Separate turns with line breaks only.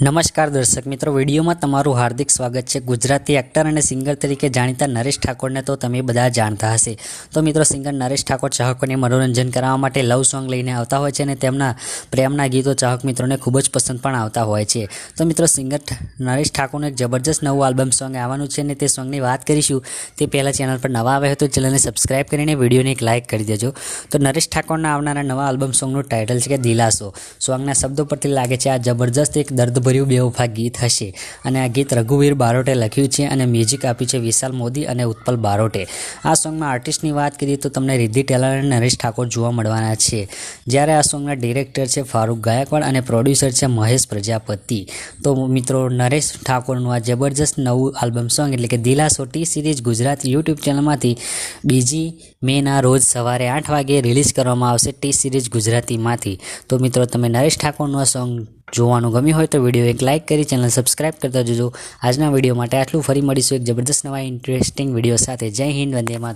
નમસ્કાર દર્શક મિત્રો, વિડીયોમાં તમારું હાર્દિક સ્વાગત છે। ગુજરાતી એક્ટર અને સિંગર તરીકે જાણીતા નરેશ ઠાકોરને તો તમે બધા જાણતા હશે। તો મિત્રો, સિંગર નરેશ ઠાકોર ચાહકોને મનોરંજન કરવા માટે લવ સોંગ લઈને આવતા હોય છે અને તેમના પ્રેમના ગીતો ચાહક મિત્રોને ખૂબ જ પસંદ પણ આવતા હોય છે। તો મિત્રો, સિંગર નરેશ ઠાકોરનું એક જબરજસ્ત નવું આલ્બમ સોંગ આવવાનું છે અને તે સોંગની વાત કરીશું તે પહેલાં ચેનલ પર નવા આવ્યા હોય તો ચેનલને સબસ્ક્રાઇબ કરીને વિડીયોને એક લાઇક કરી દેજો। તો નરેશ ઠાકોરના આવનારા નવા આલ્બમ સોંગનું ટાઇટલ છે કે દિલાસો। સોંગના શબ્દો પરથી લાગે છે આ જબરજસ્ત એક દર્દ બેવફા ગીત હશે અને આ ગીત રઘુવીર બારોટે લખ્યું છે અને મ્યુઝિક આપ્યું છે વિશાલ મોદી અને ઉત્પલ બારોટે। આ સોંગમાં આર્ટિસ્ટની વાત કરીએ તો તમને રિદ્ધિ ટેલર અને નરેશ ઠાકોર જોવા મળવાના છે, જ્યારે આ સોંગના ડિરેક્ટર છે ફારૂક ગાયકવાડ અને પ્રોડ્યુસર છે મહેશ પ્રજાપતિ। તો મિત્રો, નરેશ ઠાકોરનું આ જબરજસ્ત નવું આલ્બમ સોંગ એટલે કે દિલાસો ટી સિરીઝ ગુજરાત યુટ્યુબ ચેનલમાંથી 2 મેના રોજ સવારે 8 વાગે રિલીઝ કરવામાં આવશે ટી સિરીઝ ગુજરાતીમાંથી। તો મિત્રો, તમે નરેશ ઠાકોરનું આ સોંગ જોવાનું ગમ્યું હોય તો વિડીયો એક લાઇક કરી ચેનલ સબસ્ક્રાઇબ કરતા જજો। આજના વિડીયો માટે આટલું, ફરી મળીશું એક જબરદસ્ત નવા ઇન્ટરેસ્ટિંગ વિડીયો સાથે। જય હિન્દ, વંદે માતરમ।